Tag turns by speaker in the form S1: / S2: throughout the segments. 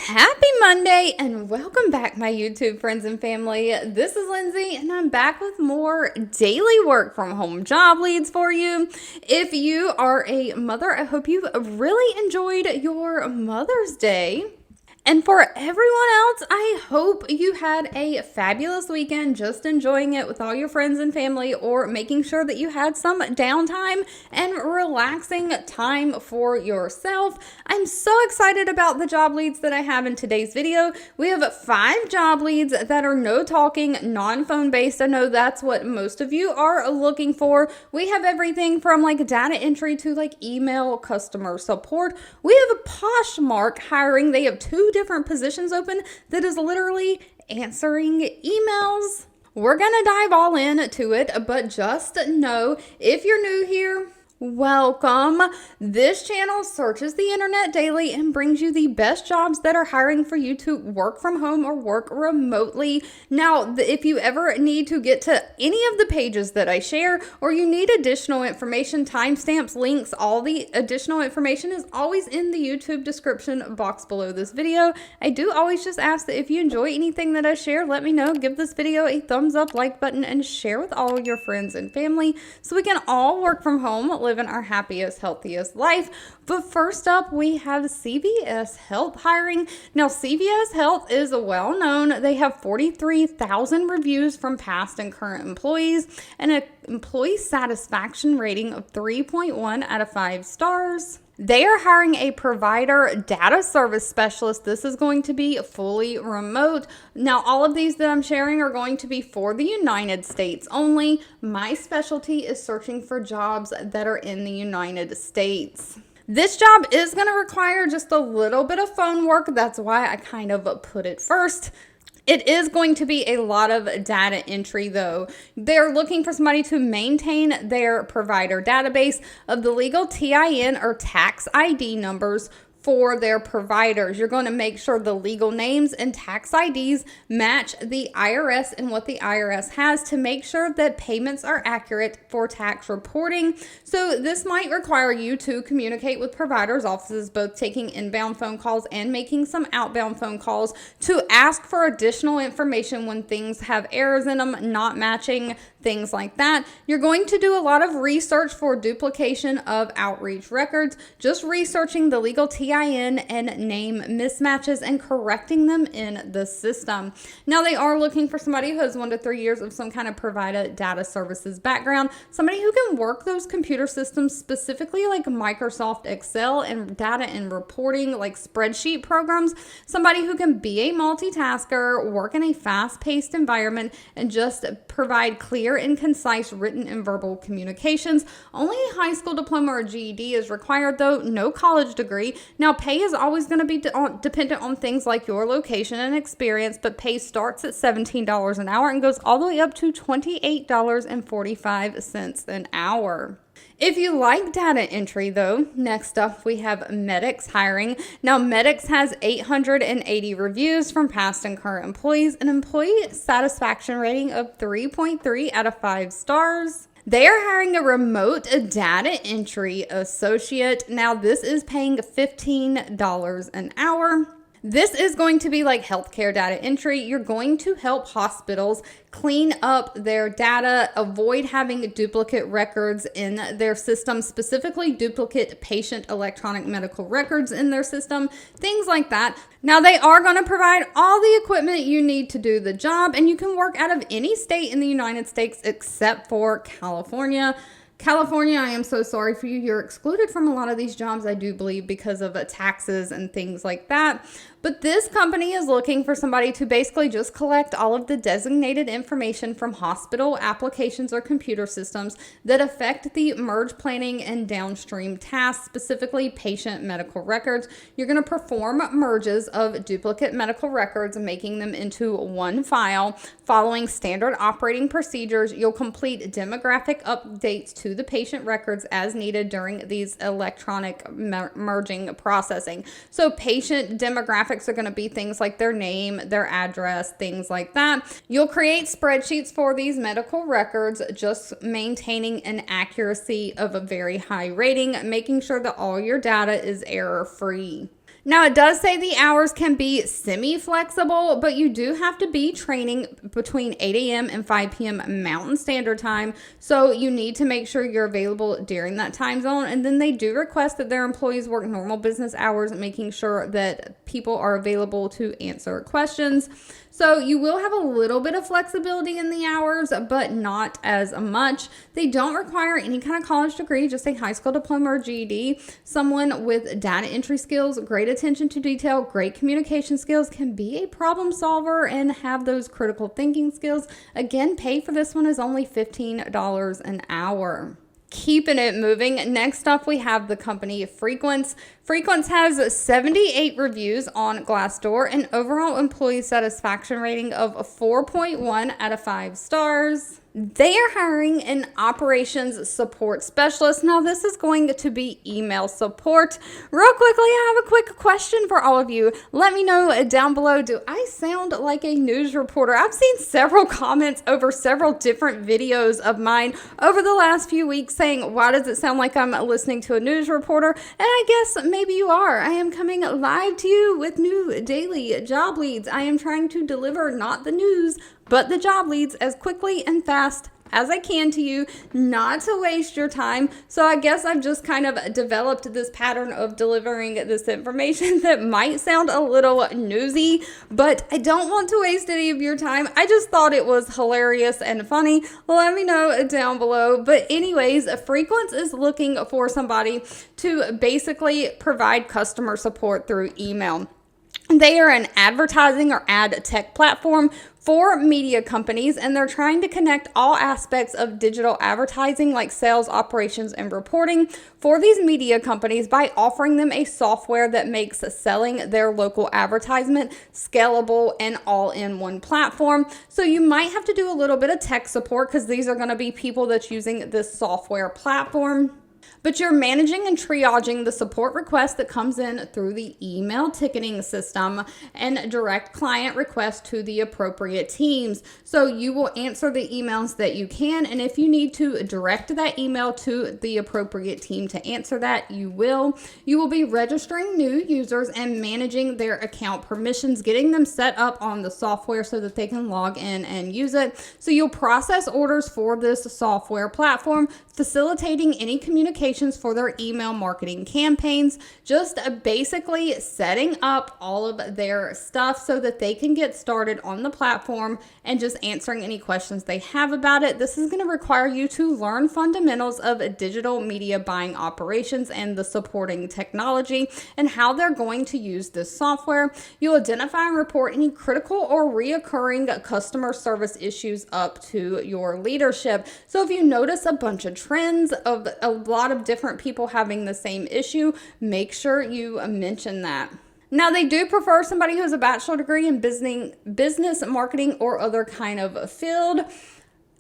S1: Happy Monday and welcome back, my YouTube friends and family. This is Lindsay and I'm back with more daily work from home job leads for you. If you are a mother, I hope you've really enjoyed your Mother's Day. And for everyone else, I hope you had a fabulous weekend, just enjoying it with all your friends and family, or making sure that you had some downtime and relaxing time for yourself. I'm so excited about the job leads that I have in today's video. We have 5 job leads that are no talking, non-phone based. I know that's what most of you are looking for. We have everything from like data entry to like email customer support. We have a Poshmark hiring. They have 2 different positions open that is literally answering emails. We're gonna dive all into it, but just know if you're new here, welcome. This channel searches the internet daily and brings you the best jobs that are hiring for you to work from home or work remotely. Now, if you ever need to get to any of the pages that I share, or you need additional information, timestamps, links, all the additional information is always in the YouTube description box below this video. I do always just ask that if you enjoy anything that I share, let me know. Give this video a thumbs up, like button, and share with all your friends and family so we can all work from home, living our happiest, healthiest life. But first up, we have CVS Health hiring. Now, CVS Health is well known. They have 43,000 reviews from past and current employees and an employee satisfaction rating of 3.1 out of 5 stars. They are hiring a provider data service specialist. This is going to be fully remote. Now, all of these that I'm sharing are going to be for the United States only. My specialty is searching for jobs that are in the United States. This job is going to require just a little bit of phone work. That's why I kind of put it first. It is going to be a lot of data entry, though. They're looking for somebody to maintain their provider database of the legal TIN or tax ID numbers for their providers. You're going to make sure the legal names and tax IDs match the IRS and what the IRS has to make sure that payments are accurate for tax reporting. So this might require you to communicate with providers' offices, both taking inbound phone calls and making some outbound phone calls to ask for additional information when things have errors in them, not matching, things like that. You're going to do a lot of research for duplication of outreach records, just researching the legal TIN and name mismatches and correcting them in the system. Now, they are looking for somebody who has 1 to 3 years of some kind of provider data services background, somebody who can work those computer systems, specifically like Microsoft Excel and data and reporting, like spreadsheet programs, somebody who can be a multitasker, work in a fast-paced environment, and just provide clear and concise written and verbal communications. Only a high school diploma or GED is required, though, no college degree. Now, pay is always going to be dependent on things like your location and experience, but pay starts at $17 an hour and goes all the way up to $28.45 an hour. If you like data entry, though, next up we have Medix hiring. Now, Medix has 880 reviews from past and current employees, an employee satisfaction rating of 3.3 out of 5 stars. They are hiring a remote data entry associate. Now, this is paying $15 an hour. This is going to be like healthcare data entry. You're going to help hospitals clean up their data, avoid having duplicate records in their system, specifically duplicate patient electronic medical records in their system, things like that. Now, they are going to provide all the equipment you need to do the job, and you can work out of any state in the United States except for California. California, I am so sorry for you. You're excluded from a lot of these jobs, I do believe, because of taxes and things like that. But this company is looking for somebody to basically just collect all of the designated information from hospital applications or computer systems that affect the merge planning and downstream tasks, specifically patient medical records. You're going to perform merges of duplicate medical records, making them into one file. Following standard operating procedures, you'll complete demographic updates to the patient records as needed during these electronic merging processing. So patient demographics are going to be things like their name, their address, things like that. You'll create spreadsheets for these medical records, just maintaining an accuracy of a very high rating, making sure that all your data is error-free. Now, it does say the hours can be semi-flexible, but you do have to be training between 8 a.m. and 5 p.m. Mountain Standard Time. So you need to make sure you're available during that time zone. And then they do request that their employees work normal business hours, making sure that people are available to answer questions. So you will have a little bit of flexibility in the hours, but not as much. They don't require any kind of college degree, just a high school diploma or GED. Someone with data entry skills, great attention to detail, great communication skills, can be a problem solver and have those critical thinking skills. Again, pay for this one is only $15 an hour. Keeping it moving. Next up, we have the company Frequence. Frequence has 78 reviews on Glassdoor, an overall employee satisfaction rating of 4.1 out of 5 stars. They are hiring an operations support specialist. Now, this is going to be email support. Real quickly, I have a quick question for all of you. Let me know down below, do I sound like a news reporter? I've seen several comments over several different videos of mine over the last few weeks saying, why does it sound like I'm listening to a news reporter? And I guess maybe you are. I am coming live to you with new daily job leads. I am trying to deliver not the news, but the job leads as quickly and fast as I can to you, not to waste your time. So I guess I've just kind of developed this pattern of delivering this information that might sound a little newsy, but I don't want to waste any of your time. I just thought it was hilarious and funny. Let me know down below. But anyways, Frequence is looking for somebody to basically provide customer support through email. They are an advertising or ad tech platform for media companies, and they're trying to connect all aspects of digital advertising like sales, operations, and reporting for these media companies by offering them a software that makes selling their local advertisement scalable and all in one platform. So you might have to do a little bit of tech support because these are going to be people that's using this software platform. But you're managing and triaging the support request that comes in through the email ticketing system and direct client requests to the appropriate teams. So you will answer the emails that you can, and if you need to direct that email to the appropriate team to answer that, you will. You will be registering new users and managing their account permissions, getting them set up on the software so that they can log in and use it. So you'll process orders for this software platform, facilitating any communications for their email marketing campaigns, just basically setting up all of their stuff so that they can get started on the platform and just answering any questions they have about it. This is going to require you to learn fundamentals of digital media buying operations and the supporting technology and how they're going to use this software. You'll identify and report any critical or reoccurring customer service issues up to your leadership. So if you notice a bunch of trends of a lot of different people having the same issue, make sure you mention that. Now, they do prefer somebody who has a bachelor degree in business marketing or other kind of field,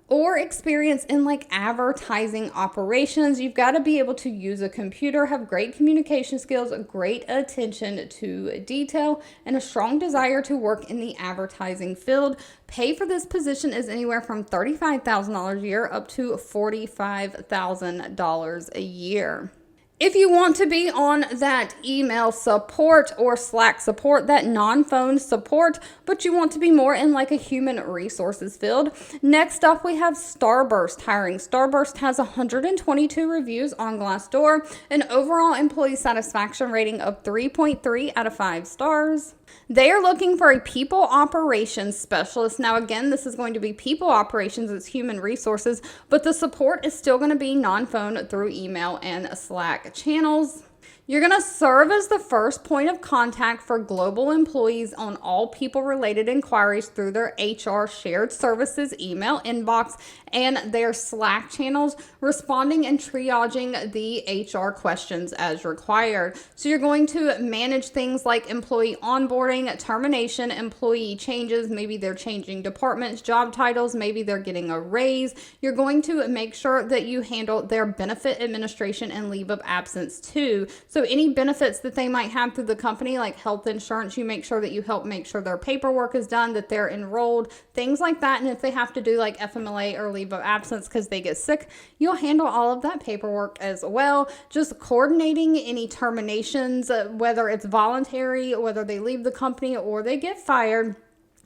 S1: or experience in like advertising operations. You've got to be able to use a computer, have great communication skills, great attention to detail, and a strong desire to work in the advertising field. Pay for this position is anywhere from $35,000 a year up to $45,000 a year. If you want to be on that email support or Slack support, that non-phone support, but you want to be more in like a human resources field, next up we have Starburst hiring. Starburst has 122 reviews on Glassdoor, an overall employee satisfaction rating of 3.3 out of 5 stars. They are looking for a people operations specialist. Now, again, this is going to be people operations, it's human resources, but the support is still going to be non-phone through email and Slack channels. You're going to serve as the first point of contact for global employees on all people-related inquiries through their HR shared services email inbox and their Slack channels, responding and triaging the HR questions as required. So you're going to manage things like employee onboarding, termination, employee changes, maybe they're changing departments, job titles, maybe they're getting a raise. You're going to make sure that you handle their benefit administration and leave of absence too. So So any benefits that they might have through the company, like health insurance, you make sure that you help make sure their paperwork is done, that they're enrolled, things like that. And if they have to do like FMLA or leave of absence because they get sick, you'll handle all of that paperwork as well. Just coordinating any terminations, whether it's voluntary, whether they leave the company or they get fired,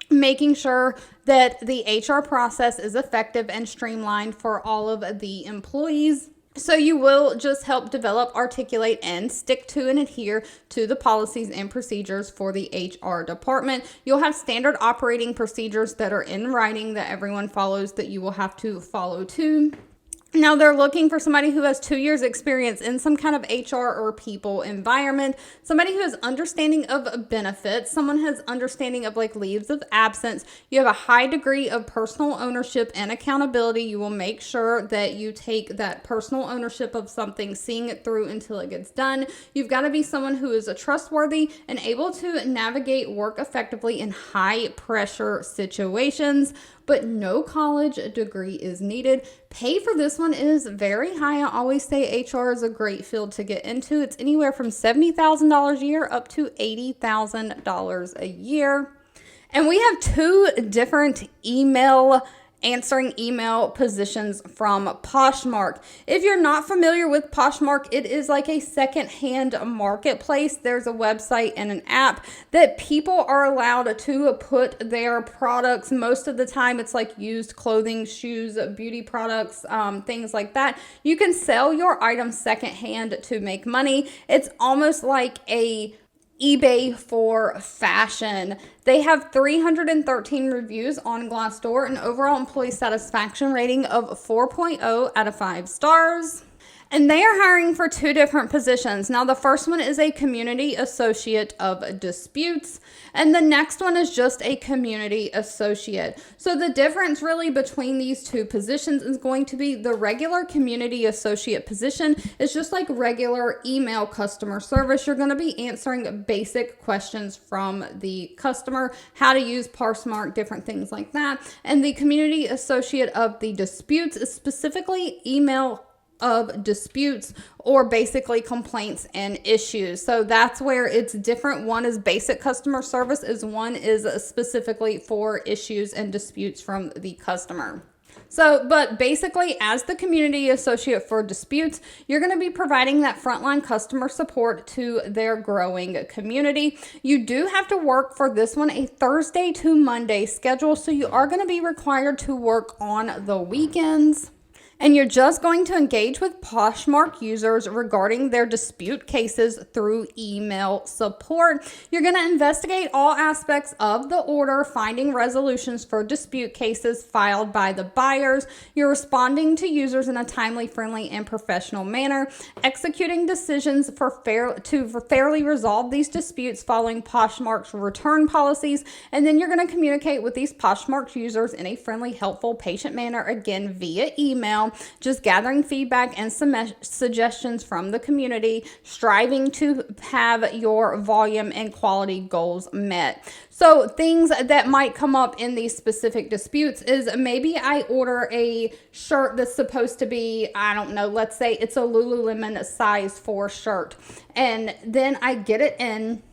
S1: making sure that the HR process is effective and streamlined for all of the employees. So you will just help develop, articulate, and stick to and adhere to the policies and procedures for the HR department. You'll have standard operating procedures that are in writing that everyone follows, that you will have to follow too. Now, they're looking for somebody who has 2 years experience in some kind of HR or people environment, somebody who has understanding of benefits, someone who has understanding of like leaves of absence. You have a high degree of personal ownership and accountability. You will make sure that you take that personal ownership of something, seeing it through until it gets done. You've got to be someone who is trustworthy and able to navigate work effectively in high pressure situations, but no college degree is needed. Pay for this one is very high. I always say HR is a great field to get into. It's anywhere from $70,000 a year up to $80,000 a year. And we have 2 different answering email positions from Poshmark. If you're not familiar with Poshmark, it is like a secondhand marketplace. There's a website and an app that people are allowed to put their products. Most of the time, it's like used clothing, shoes, beauty products, things like that. You can sell your items secondhand to make money. It's almost like a eBay for fashion. They have 313 reviews on Glassdoor, an overall employee satisfaction rating of 4.0 out of 5 stars. And they are hiring for 2 different positions. Now, the first one is a community associate of disputes, and the next one is just a community associate. So the difference really between these 2 positions is going to be the regular community associate position is just like regular email customer service. You're going to be answering basic questions from the customer, how to use Poshmark, different things like that. And the community associate of the disputes is specifically email of disputes or basically complaints and issues. So that's where it's different. One is basic customer service, is one is specifically for issues and disputes from the customer. So, but basically, as the community associate for disputes, you're going to be providing that frontline customer support to their growing community. You do have to work for this one a Thursday to Monday schedule, so you are going to be required to work on the weekends. And you're just going to engage with Poshmark users regarding their dispute cases through email support. You're going to investigate all aspects of the order, finding resolutions for dispute cases filed by the buyers. You're responding to users in a timely, friendly, and professional manner, executing decisions to fairly resolve these disputes following Poshmark's return policies. And then you're going to communicate with these Poshmark users in a friendly, helpful, patient manner, again, via email. Just gathering feedback and some suggestions from the community, striving to have your volume and quality goals met. So things that might come up in these specific disputes is maybe I order a shirt that's supposed to be, I don't know, let's say it's a Lululemon size 4 shirt, and then I get it in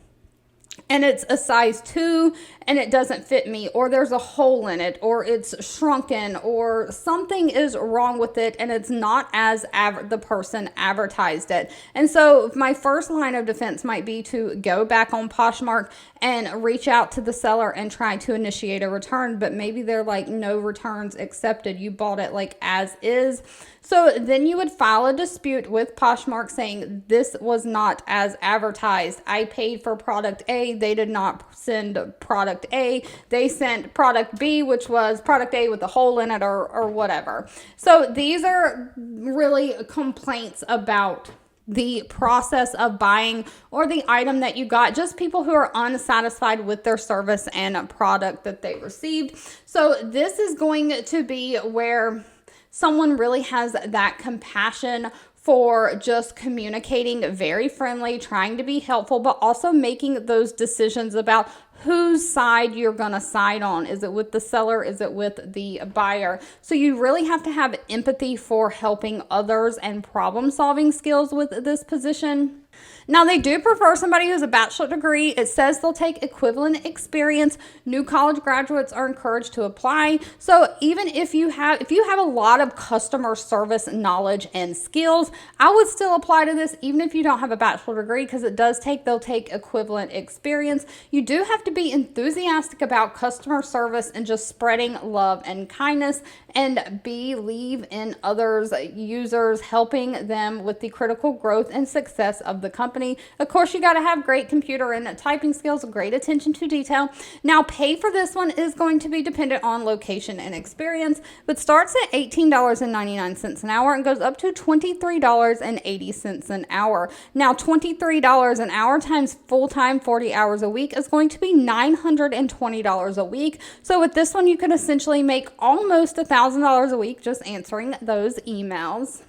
S1: and it's a size 2 and it doesn't fit me, or there's a hole in it, or it's shrunken, or something is wrong with it and it's not as the person advertised it. And so my first line of defense might be to go back on Poshmark and reach out to the seller and try to initiate a return, but maybe they're like, no returns accepted. You bought it like as is. So then you would file a dispute with Poshmark saying this was not as advertised. I paid for product A. They did not send product A. They sent product B, which was product A with a hole in it or whatever. So these are really complaints about the process of buying or the item that you got, just people who are unsatisfied with their service and product that they received. So this is going to be where someone really has that compassion for just communicating very friendly, trying to be helpful, but also making those decisions about whose side you're going to side on. Is it with the seller? Is it with the buyer? So you really have to have empathy for helping others and problem solving skills with this position. Now, they do prefer somebody who's a bachelor degree. It says they'll take equivalent experience. New college graduates are encouraged to apply. So even if you have a lot of customer service knowledge and skills, I would still apply to this even if you don't have a bachelor degree, because they'll take equivalent experience. You do have to be enthusiastic about customer service and just spreading love and kindness, and believe in others, users, helping them with the critical growth and success of the company. Of course, you got to have great computer and typing skills, great attention to detail. Now, pay for this one is going to be dependent on location and experience, but starts at $18.99 an hour and goes up to $23.80 an hour. Now, $23 an hour times full-time 40 hours a week is going to be $920 a week. So with this one, you can essentially make almost $1,000 a week just answering those emails.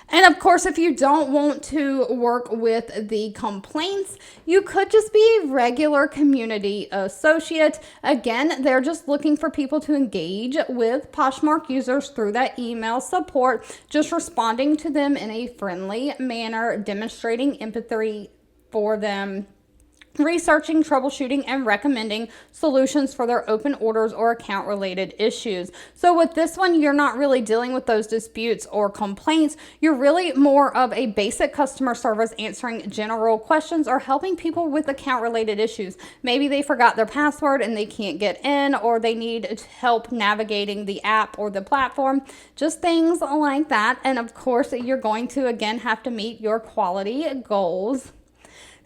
S1: And of course, if you don't want to work with the complaints, you could just be a regular community associate. Again, they're just looking for people to engage with Poshmark users through that email support, just responding to them in a friendly manner, demonstrating empathy for them, researching, troubleshooting, and recommending solutions for their open orders or account related issues. So with this one, you're not really dealing with those disputes or complaints. You're really more of a basic customer service, answering general questions or helping people with account related issues. Maybe they forgot their password and they can't get in, or they need help navigating the app or the platform, just things like that. And of course, you're going to again have to meet your quality goals.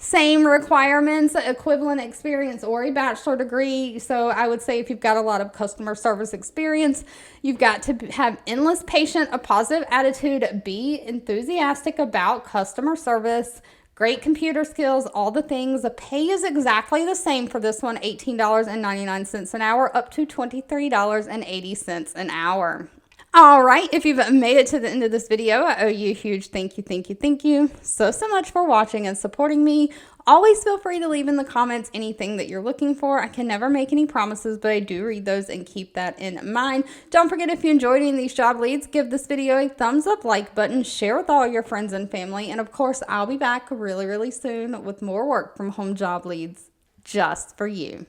S1: Same requirements, equivalent experience or a bachelor degree. So I would say if you've got a lot of customer service experience, you've got to have endless patience, a positive attitude, be enthusiastic about customer service, great computer skills, all the things. The pay is exactly the same for this one, $18.99 an hour up to $23.80 an hour. All right, if you've made it to the end of this video, I owe you a huge thank you so much for watching and supporting me. Always feel free to leave in the comments anything that you're looking for. I can never make any promises, but I do read those and keep that in mind. Don't forget, if you enjoyed any of these job leads, give this video a thumbs up, like button, share with all your friends and family, and of course, I'll be back really soon with more work from home job leads just for you.